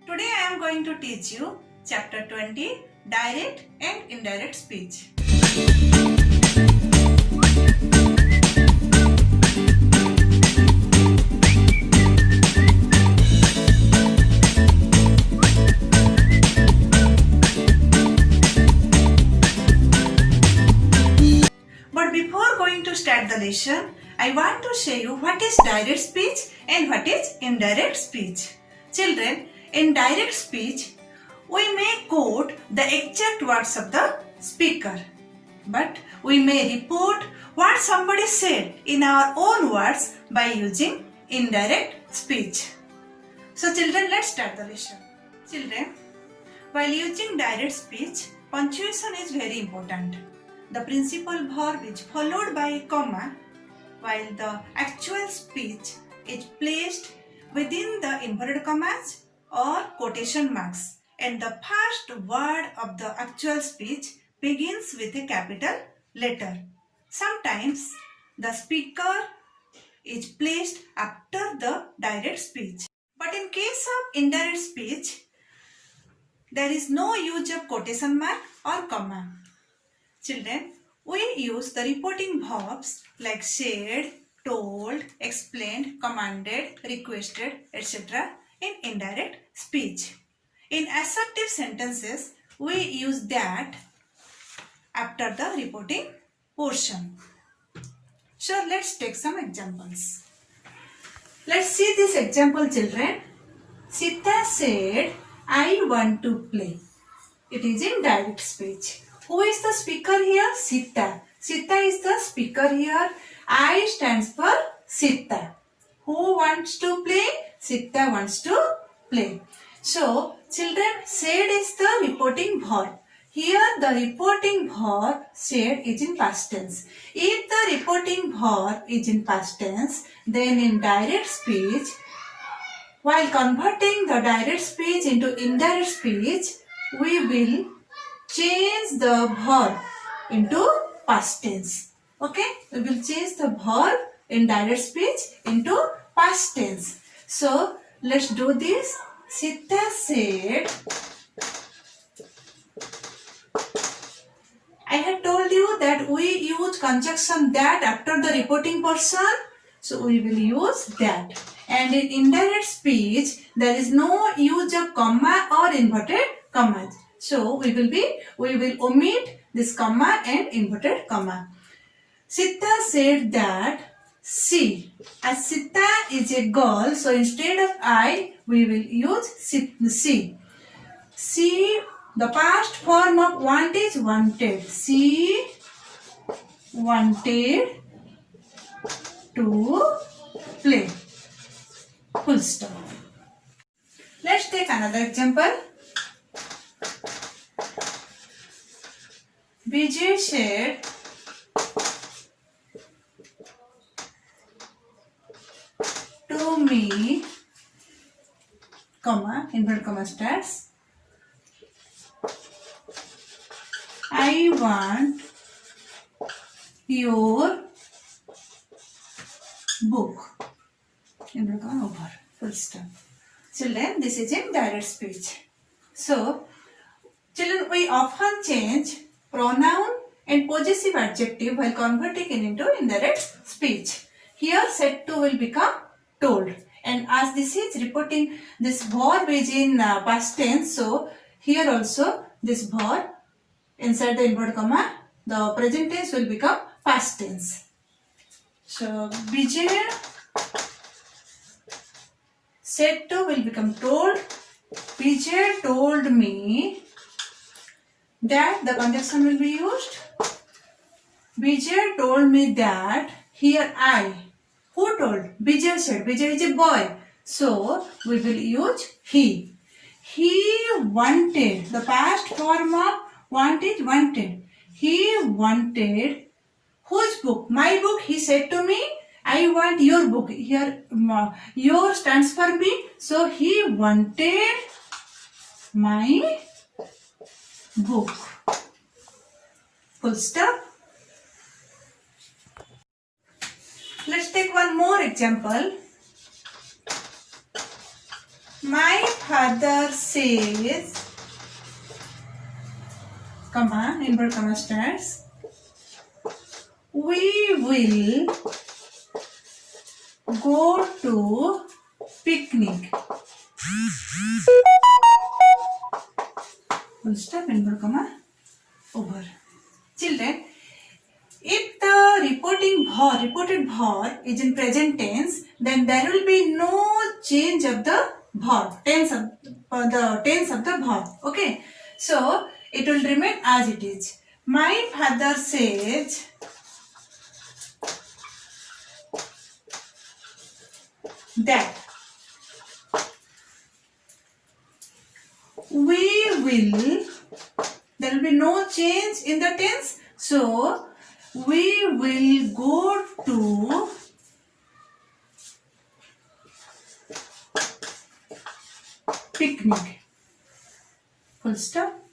Today I am going to teach you chapter 20, direct and indirect speech. But before going to start the lesson, I want to show you what is direct speech and what is indirect speech. Children, in direct speech, we may quote the exact words of the speaker, but we may report what somebody said in our own words by using indirect speech. So children, let's start the lesson. Children, while using direct speech, punctuation is very important. The principal verb is followed by a comma, while the actual speech is placed within the inverted commas or quotation marks, and the first word of the actual speech begins with a capital letter. Sometimes the speaker is placed after the direct speech. But in case of indirect speech, there is no use of quotation mark or comma. Children, we use the reporting verbs like said, told, explained, commanded, requested, etc. in indirect speech. In assertive sentences, we use that after the reporting portion. So let's take some examples. Let's see this example, children. Sita said, I want to play. It is in direct speech. Who is the speaker here? Sita. Sita is the speaker here. I stands for Sita. Who wants to play? Sita wants to play. So, children, said is the reporting verb. Here the reporting verb said is in past tense. If the reporting verb is in past tense, then in direct speech, while converting the direct speech into indirect speech, we will change the verb into past tense. Okay? We will change the verb in direct speech into past tense. So, let's do this. Sita said, I had told you that we use conjunction that after the reporting person. So, we will use that. And in indirect speech, there is no use of comma or inverted commas. So, we will omit this comma and inverted comma. Sita said that she, as Sita is a girl, so instead of I, we will use she. She, the past form of want is wanted. She wanted to play. Full stop. Let's take another example. Vijay said, to me, comma, inverted comma starts, I want your book. Inverted comma over. Full stop. Children, this is in direct speech. So, children, we often change pronoun and possessive adjective while converting it into indirect speech. Here, said to will become told. And as this is reporting, this verb is in past tense. So, here also this verb inside the inverted comma, the present tense will become past tense. So, Vijay said to will become told. Vijay told me that the conjunction will be used. Vijay told me that. Here I. Who told? Vijay said. Vijay is a boy. So we will use he. He wanted. The past form of want is wanted. He wanted whose book? My book. He said to me, I want your book. Here your stands for me. So he wanted my book. Full stop. Let's take one more example. My father says, comma, inverted comma starts, we will go to picnic. Full stop, inverted comma, over. Children, if the reported verb is in present tense, then there will be no change of the verb, tense of the verb. Okay, so it will remain as it is. My father says, that we will, there will be no change in the tense, so we will go to picnic. Full stop.